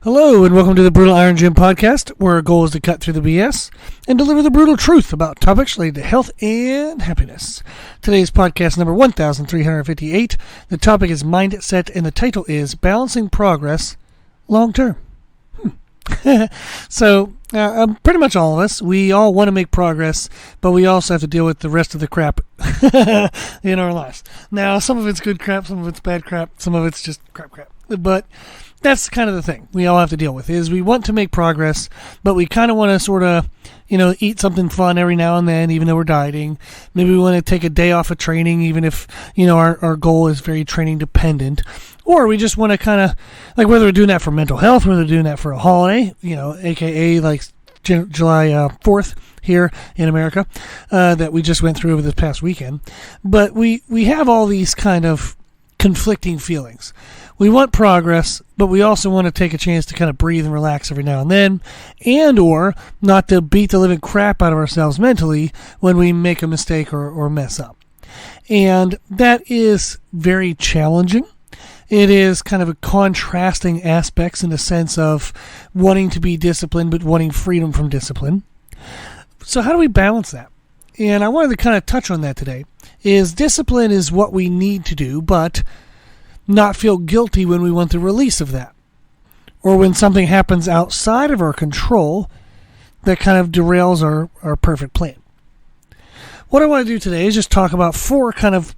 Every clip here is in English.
Hello and welcome to the Brutal Iron Gym podcast, where our goal is to cut through the BS and deliver the brutal truth about topics related to health and happiness. Today's podcast number 1358. The topic is mindset and the title is Balancing Progress Long Term. So, pretty much all of us, we all want to make progress, but we also have to deal with the rest of the crap in our lives. Now, some of it's good crap, some of it's bad crap, some of it's just crap. But that's kind of the thing we all have to deal with, is we want to make progress, but we kind of want to sort of, eat something fun every now and then, even though we're dieting. Maybe we want to take a day off of training, even if, our goal is very training dependent. Or we just want to kind of, like, whether we're doing that for mental health, whether we're doing that for a holiday, aka like July 4th here in America, that we just went through over this past weekend. But we have all these kind of conflicting feelings. We want progress, but we also want to take a chance to kind of breathe and relax every now and then, and or not to beat the living crap out of ourselves mentally when we make a mistake or mess up. And that is very challenging. It is kind of a contrasting aspects in the sense of wanting to be disciplined but wanting freedom from discipline. So how do we balance that? And I wanted to kind of touch on that today. Is discipline is what we need to do, but not feel guilty when we want the release of that, or when something happens outside of our control that kind of derails our perfect plan. What I want to do today is just talk about 4 kind of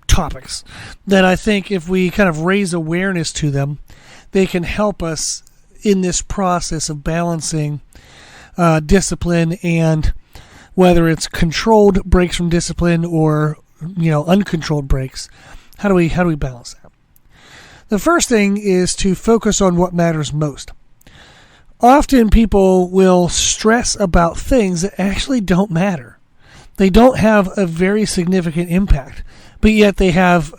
topics that I think if we kind of raise awareness to them, they can help us in this process of balancing discipline, and whether it's controlled breaks from discipline or uncontrolled breaks. How do we balance that? The first thing is to focus on what matters most. Often people will stress about things that actually don't matter. They don't have a very significant impact, but yet they have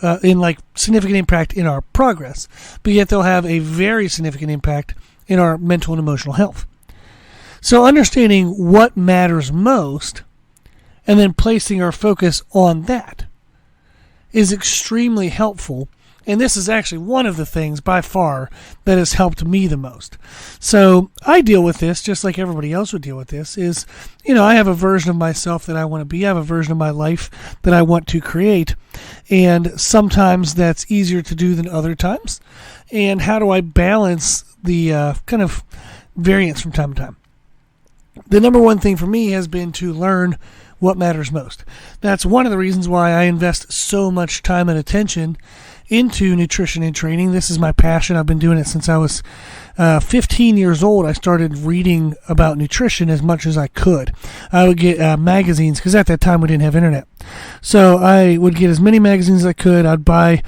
significant impact in our progress, but yet they'll have a very significant impact in our mental and emotional health. So understanding what matters most and then placing our focus on that is extremely helpful. And this is actually one of the things by far that has helped me the most. So I deal with this just like everybody else would deal with this, is, I have a version of myself that I want to be. I have a version of my life that I want to create. And sometimes that's easier to do than other times. And how do I balance the kind of variance from time to time? The number one thing for me has been to learn what matters most. That's one of the reasons why I invest so much time and attention into nutrition and training. This is my passion. I've been doing it since I was 15 years old. I started reading about nutrition as much as I could. I would get magazines, because at that time we didn't have internet. So I would get as many magazines as I could. I'd buy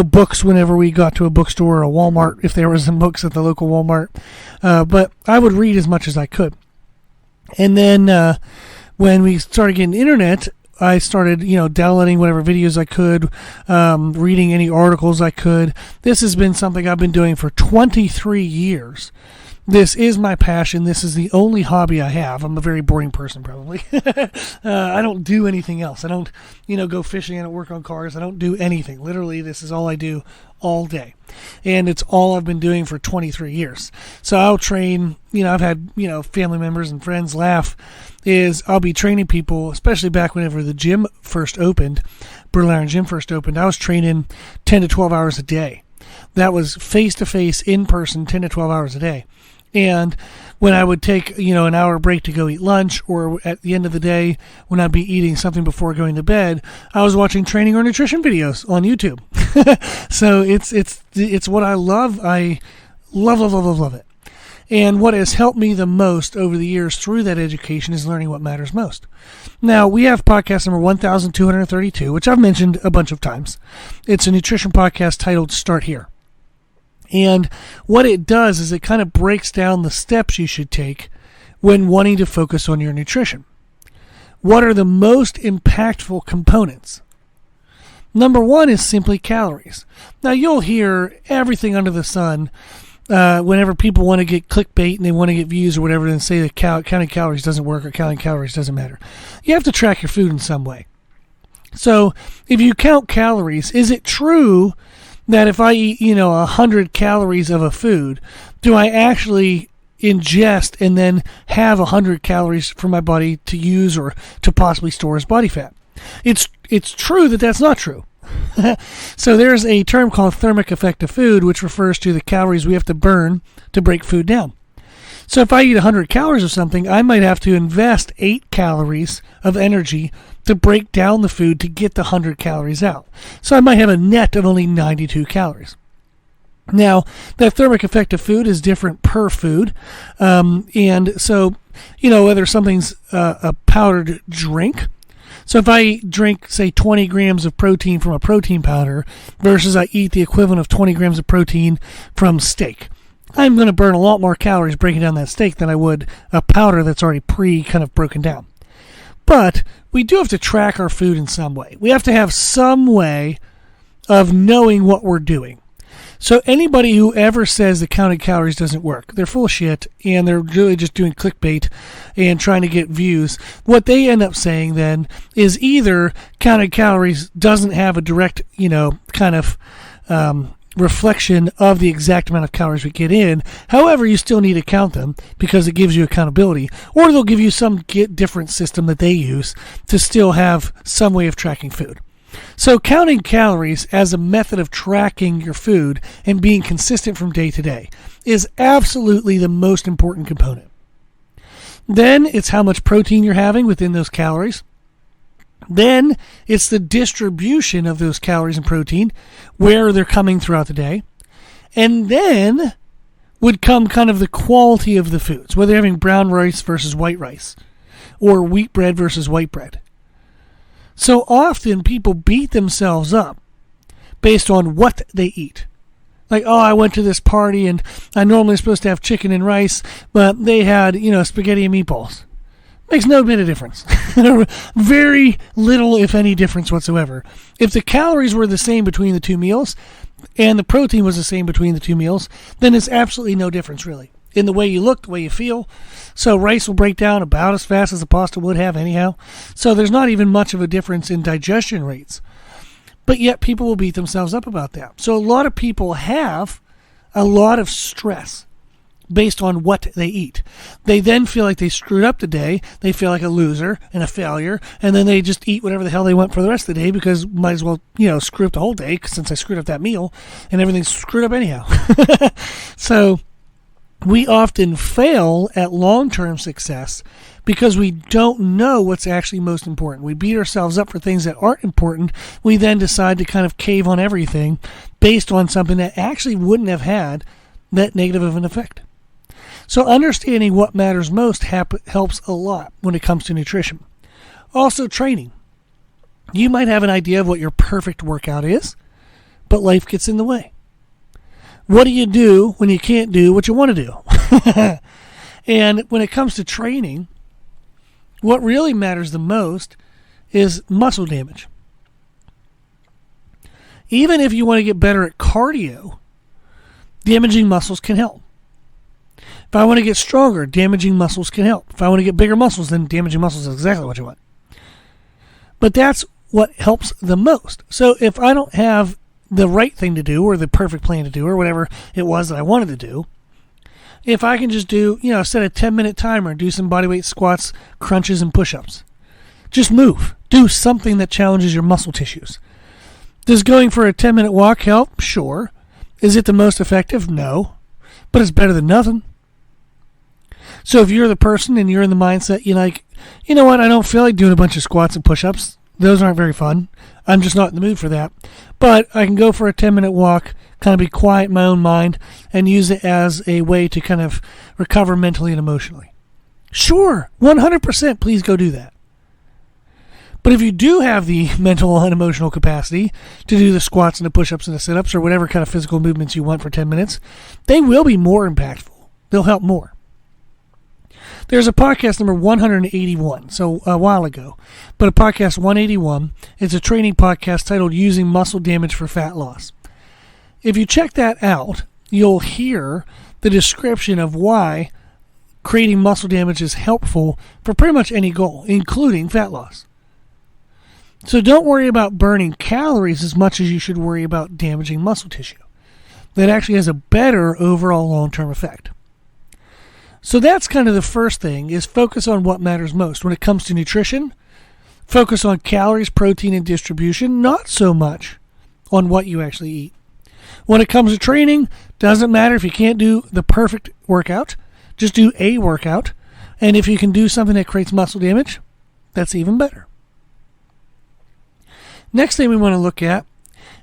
books whenever we got to a bookstore or a Walmart, if there were some books at the local Walmart. But I would read as much as I could. And then when we started getting internet, I started, downloading whatever videos I could, reading any articles I could. This has been something I've been doing for 23 years. This is my passion. This is the only hobby I have. I'm a very boring person, probably. I don't do anything else. I don't, go fishing. I don't work on cars. I don't do anything. Literally, this is all I do all day. And it's all I've been doing for 23 years. So I'll train, I've had, family members and friends laugh, is I'll be training people, especially back whenever the gym first opened, Brutal Iron Gym first opened, I was training 10 to 12 hours a day. That was face-to-face, in-person, 10 to 12 hours a day. And when I would take, an hour break to go eat lunch, or at the end of the day when I'd be eating something before going to bed, I was watching training or nutrition videos on YouTube. So it's what I love. I love it. And what has helped me the most over the years through that education is learning what matters most. Now, we have podcast number 1232, which I've mentioned a bunch of times. It's a nutrition podcast titled Start Here. And what it does is it kind of breaks down the steps you should take when wanting to focus on your nutrition. What are the most impactful components? Number 1 is simply calories. Now, you'll hear everything under the sun whenever people want to get clickbait and they want to get views or whatever, and say that counting calories doesn't work or counting calories doesn't matter. You have to track your food in some way. So if you count calories, is it true that if I eat, 100 calories of a food, do I actually ingest and then have 100 calories for my body to use or to possibly store as body fat? It's true that that's not true. So there's a term called thermic effect of food, which refers to the calories we have to burn to break food down. So if I eat 100 calories of something, I might have to invest 8 calories of energy to break down the food to get the 100 calories out. So I might have a net of only 92 calories. Now, that thermic effect of food is different per food. And so, whether something's a powdered drink. So if I drink, say, 20 grams of protein from a protein powder versus I eat the equivalent of 20 grams of protein from steak, I'm going to burn a lot more calories breaking down that steak than I would a powder that's already kind of broken down. But we do have to track our food in some way. We have to have some way of knowing what we're doing. So anybody who ever says that counting calories doesn't work, they're full of shit, and they're really just doing clickbait and trying to get views. What they end up saying then is either counting calories doesn't have a direct, reflection of the exact amount of calories we get in. However, you still need to count them because it gives you accountability, or they'll give you some different system that they use to still have some way of tracking food. So counting calories as a method of tracking your food and being consistent from day to day is absolutely the most important component. Then it's how much protein you're having within those calories. Then it's the distribution of those calories and protein, where they're coming throughout the day. And then would come kind of the quality of the foods, whether you're having brown rice versus white rice or wheat bread versus white bread. So often people beat themselves up based on what they eat. Like, I went to this party and I normally supposed to have chicken and rice, but they had, spaghetti and meatballs. Makes no bit of difference. Very little, if any, difference whatsoever. If the calories were the same between the two meals and the protein was the same between the two meals, then it's absolutely no difference, really, in the way you look, the way you feel. So rice will break down about as fast as the pasta would have anyhow. So there's not even much of a difference in digestion rates. But yet people will beat themselves up about that. So a lot of people have a lot of stress based on what they eat. They then feel like they screwed up the day. They feel like a loser and a failure. And then they just eat whatever the hell they want for the rest of the day because might as well, screw up the whole day since I screwed up that meal and everything's screwed up anyhow. So we often fail at long-term success because we don't know what's actually most important. We beat ourselves up for things that aren't important. We then decide to kind of cave on everything based on something that actually wouldn't have had that negative of an effect. So understanding what matters most helps a lot when it comes to nutrition. Also, training. You might have an idea of what your perfect workout is, but life gets in the way. What do you do when you can't do what you want to do? And when it comes to training, what really matters the most is muscle damage. Even if you want to get better at cardio, damaging muscles can help. If I want to get stronger, damaging muscles can help. If I want to get bigger muscles, then damaging muscles is exactly what you want. But that's what helps the most. So if I don't have the right thing to do or the perfect plan to do or whatever it was that I wanted to do, if I can just do, set a 10-minute timer and do some bodyweight squats, crunches, and push-ups. Just move. Do something that challenges your muscle tissues. Does going for a 10-minute walk help? Sure. Is it the most effective? No. But it's better than nothing. So if you're the person and you're in the mindset, you're like, you know what, I don't feel like doing a bunch of squats and push-ups. Those aren't very fun. I'm just not in the mood for that. But I can go for a 10-minute walk, kind of be quiet in my own mind, and use it as a way to kind of recover mentally and emotionally. Sure, 100%, please go do that. But if you do have the mental and emotional capacity to do the squats and the push-ups and the sit-ups or whatever kind of physical movements you want for 10 minutes, they will be more impactful. They'll help more. There's a podcast number 181, so a while ago, but a podcast 181. It's a training podcast titled Using Muscle Damage for Fat Loss. If you check that out, you'll hear the description of why creating muscle damage is helpful for pretty much any goal, including fat loss. So don't worry about burning calories as much as you should worry about damaging muscle tissue. That actually has a better overall long-term effect. So that's kind of the first thing, is focus on what matters most. When it comes to nutrition, focus on calories, protein, and distribution, not so much on what you actually eat. When it comes to training, doesn't matter if you can't do the perfect workout, just do a workout. And if you can do something that creates muscle damage, that's even better. Next thing we want to look at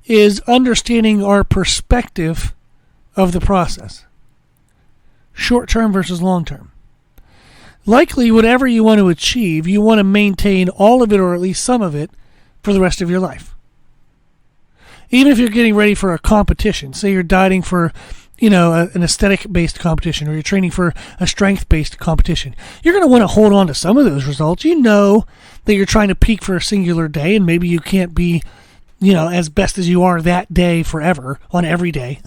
is understanding our perspective of the process. Short-term versus long-term. Likely, whatever you want to achieve, you want to maintain all of it or at least some of it for the rest of your life. Even if you're getting ready for a competition, say you're dieting for, an aesthetic-based competition, or you're training for a strength-based competition, you're going to want to hold on to some of those results. You know that you're trying to peak for a singular day, and maybe you can't be, as best as you are that day forever on every day.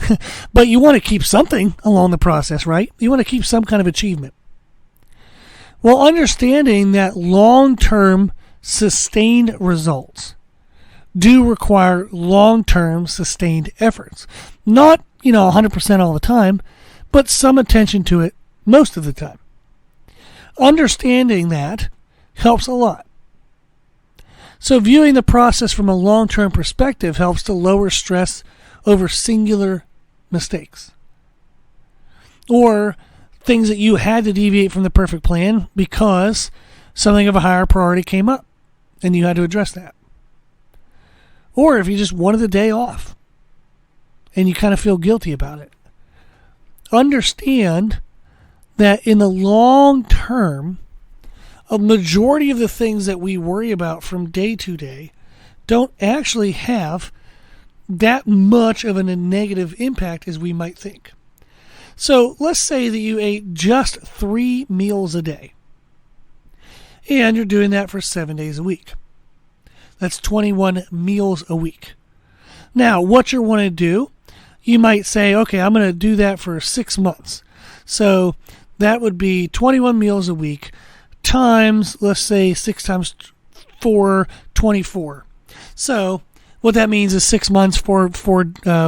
But you want to keep something along the process, right? You want to keep some kind of achievement. Well, understanding that long-term sustained results do require long-term sustained efforts. Not, 100% all the time, but some attention to it most of the time. Understanding that helps a lot. So viewing the process from a long-term perspective helps to lower stress over singular mistakes, or things that you had to deviate from the perfect plan because something of a higher priority came up and you had to address that. Or if you just wanted the day off and you kind of feel guilty about it. Understand that in the long term, a majority of the things that we worry about from day to day don't actually have that much of a negative impact as we might think. So let's say that you ate just 3 meals a day, and you're doing that for 7 days a week. That's 21 meals a week. Now, what you want to do, you might say, okay, I'm going to do that for 6 months. So that would be 21 meals a week times, let's say 6 times 4, 24. So what that means is 6 months, 4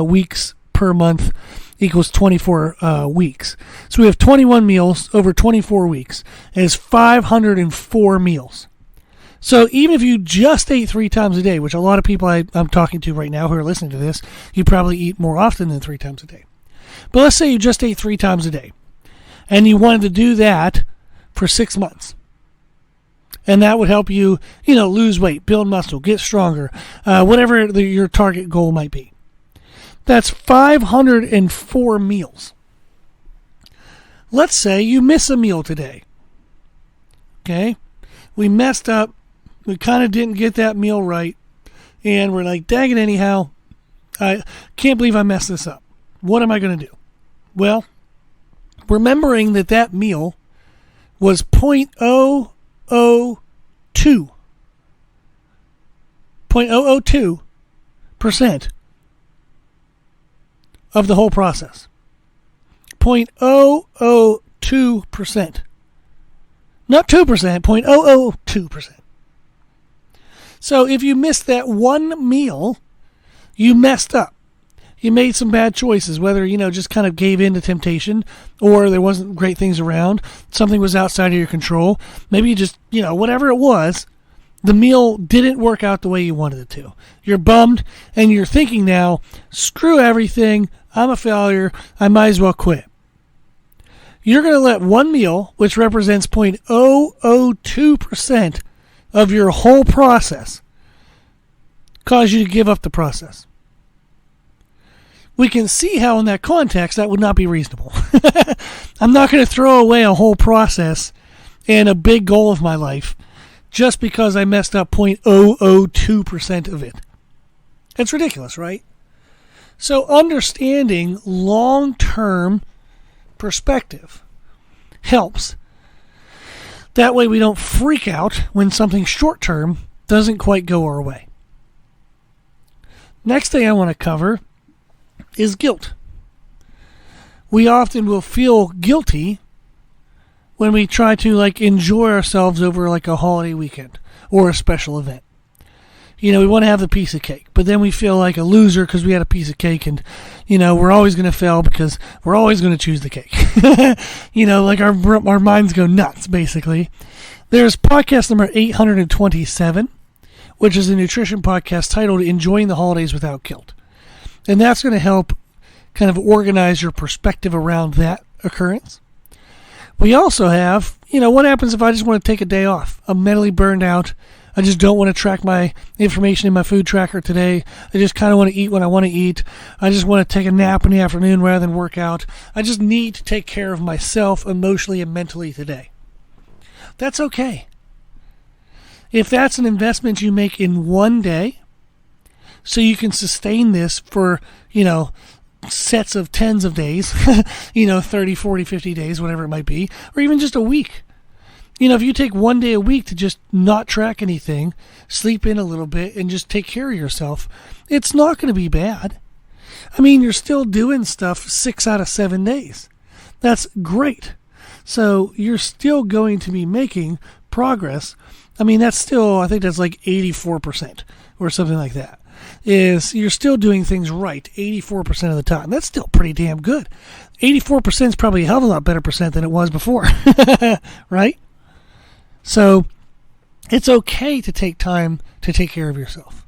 weeks per month equals 24 weeks. So we have 21 meals over 24 weeks. It is 504 meals. So even if you just ate 3 times a day, which a lot of people I'm talking to right now who are listening to this, you probably eat more often than 3 times a day. But let's say you just ate 3 times a day, and you wanted to do that for 6 months. And that would help you, lose weight, build muscle, get stronger, whatever your target goal might be. That's 504 meals. Let's say you miss a meal today. Okay? We messed up. We kind of didn't get that meal right. And we're like, dang it anyhow. I can't believe I messed this up. What am I going to do? Well, remembering that meal was 0.002% of the whole process. 0.002%. Not 2%, 0.002%. So if you missed that one meal, you messed up. You made some bad choices, whether, just kind of gave in to temptation, or there wasn't great things around, something was outside of your control. Maybe you just, whatever it was, the meal didn't work out the way you wanted it to. You're bummed, and you're thinking now, screw everything, I'm a failure, I might as well quit. You're going to let one meal, which represents 0.002% of your whole process, cause you to give up the process. We can see how in that context that would not be reasonable. I'm not going to throw away a whole process and a big goal of my life just because I messed up 0.002% of it. It's ridiculous, right? So understanding long-term perspective helps. That way we don't freak out when something short-term doesn't quite go our way. Next thing I want to cover is guilt. We often will feel guilty when we try to enjoy ourselves over a holiday weekend or a special event. we want to have the piece of cake, but then we feel like a loser because we had a piece of cake, and we're always going to fail because we're always going to choose the cake. Like our minds go nuts, basically. There's podcast number 827, which is a nutrition podcast titled Enjoying the Holidays Without Guilt. And that's going to help kind of organize your perspective around that occurrence. We also have, what happens if I just want to take a day off? I'm mentally burned out. I just don't want to track my information in my food tracker today. I just kind of want to eat when I want to eat. I just want to take a nap in the afternoon rather than work out. I just need to take care of myself emotionally and mentally today. That's okay. If that's an investment you make in one day, so you can sustain this for, sets of tens of days, 30, 40, 50 days, whatever it might be, or even just a week. If you take one day a week to just not track anything, sleep in a little bit, and just take care of yourself, it's not going to be bad. You're still doing stuff 6 out of 7 days. That's great. So you're still going to be making progress. That's still, I think that's like 84% or something like that. You're still doing things right 84% of the time. That's still pretty damn good. 84% is probably a hell of a lot better percent than it was before, right? So it's okay to take time to take care of yourself.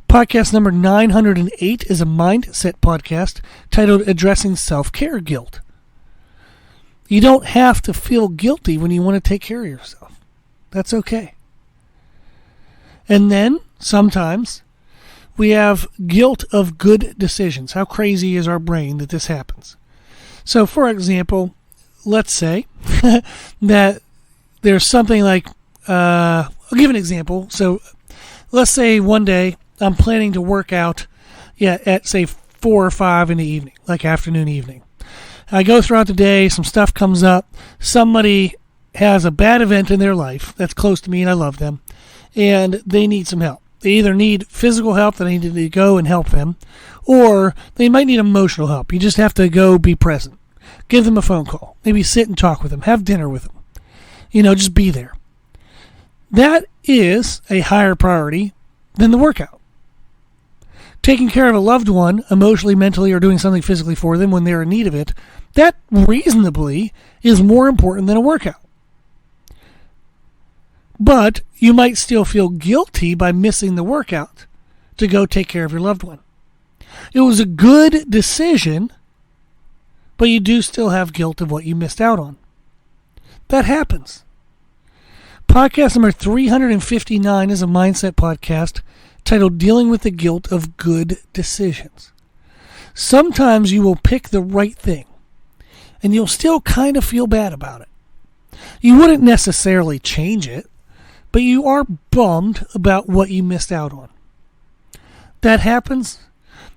Podcast number 908 is a mindset podcast titled Addressing Self-Care Guilt. You don't have to feel guilty when you want to take care of yourself. That's okay. And then sometimes we have guilt of good decisions. How crazy is our brain that this happens? So, for example, let's say that there's something like, I'll give an example. So, let's say one day I'm planning to work out at, say, 4 or 5 in the evening, like afternoon, evening. I go throughout the day, some stuff comes up, somebody has a bad event in their life that's close to me and I love them, and they need some help. They either need physical help that I need to go and help them, or they might need emotional help. You just have to go be present. Give them a phone call. Maybe sit and talk with them. Have dinner with them. Just be there. That is a higher priority than the workout. Taking care of a loved one emotionally, mentally, or doing something physically for them when they're in need of it, that reasonably is more important than a workout. But you might still feel guilty by missing the workout to go take care of your loved one. It was a good decision, but you do still have guilt of what you missed out on. That happens. Podcast number 359 is a mindset podcast titled Dealing with the Guilt of Good Decisions. Sometimes you will pick the right thing, and you'll still kind of feel bad about it. You wouldn't necessarily change it, but you are bummed about what you missed out on. That happens.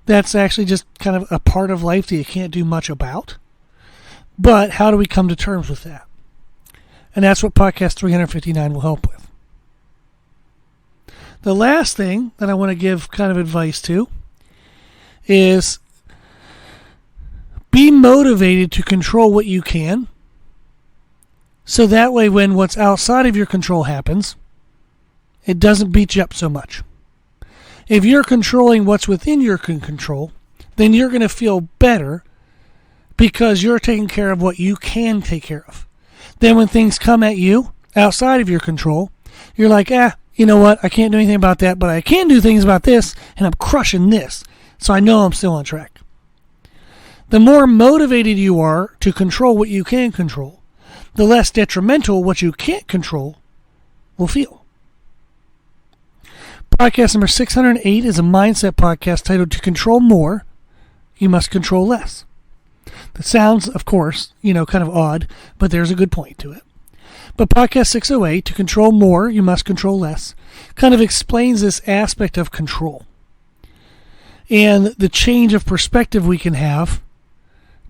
That's actually just kind of a part of life that you can't do much about. But how do we come to terms with that? And that's what podcast 359 will help with. The last thing that I want to give kind of advice to is be motivated to control what you can, so that way when what's outside of your control happens, it doesn't beat you up so much. If you're controlling what's within your control, then you're going to feel better because you're taking care of what you can take care of. Then when things come at you outside of your control, you're like, you know what? I can't do anything about that, but I can do things about this, and I'm crushing this, so I know I'm still on track. The more motivated you are to control what you can control, the less detrimental what you can't control will feel. Podcast number 608 is a mindset podcast titled To Control More, You Must Control Less. That sounds, of course, kind of odd, but there's a good point to it. But podcast 608, To Control More, You Must Control Less, kind of explains this aspect of control and the change of perspective we can have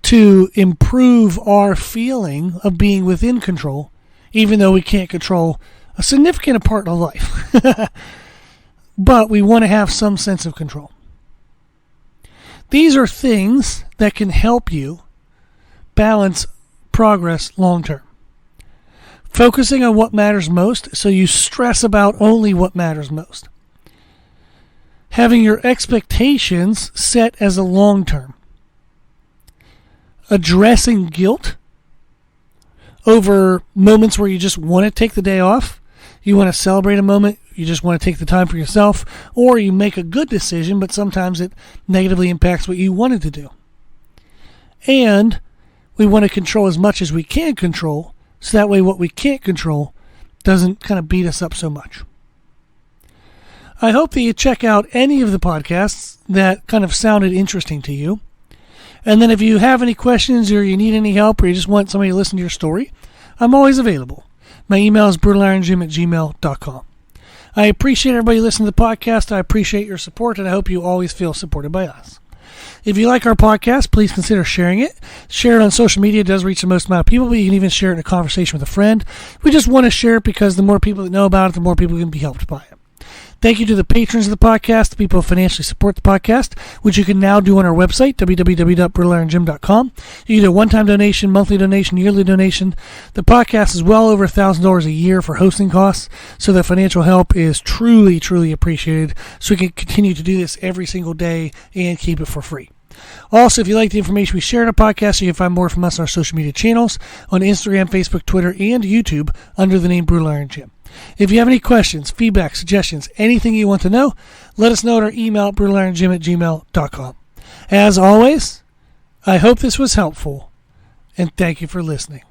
to improve our feeling of being within control, even though we can't control a significant part of life. But we want to have some sense of control. These are things that can help you balance progress long term. Focusing on what matters most so you stress about only what matters most. having your expectations set as a long term, addressing guilt over moments where you just want to take the day off, you want to celebrate a moment, you just want to take the time for yourself, or you make a good decision, but sometimes it negatively impacts what you wanted to do. And we want to control as much as we can control, so that way what we can't control doesn't kind of beat us up so much. I hope that you check out any of the podcasts that kind of sounded interesting to you. And then if you have any questions or you need any help or you just want somebody to listen to your story, I'm always available. My email is brutalirongym@gmail.com. I appreciate everybody listening to the podcast. I appreciate your support, and I hope you always feel supported by us. If you like our podcast, please consider sharing it. Share it on social media. It does reach the most amount of people, but you can even share it in a conversation with a friend. We just want to share it because the more people that know about it, the more people can be helped by it. Thank you to the patrons of the podcast, the people who financially support the podcast, which you can now do on our website, www.brutalirongym.com. You can do a one-time donation, monthly donation, yearly donation. The podcast is well over $1,000 a year for hosting costs, so the financial help is truly, truly appreciated, so we can continue to do this every single day and keep it for free. Also, if you like the information we share in our podcast, you can find more from us on our social media channels on Instagram, Facebook, Twitter, and YouTube under the name Brutal Iron Gym. If you have any questions, feedback, suggestions, anything you want to know, let us know at our email, brutalirongym@gmail.com. As always, I hope this was helpful, and thank you for listening.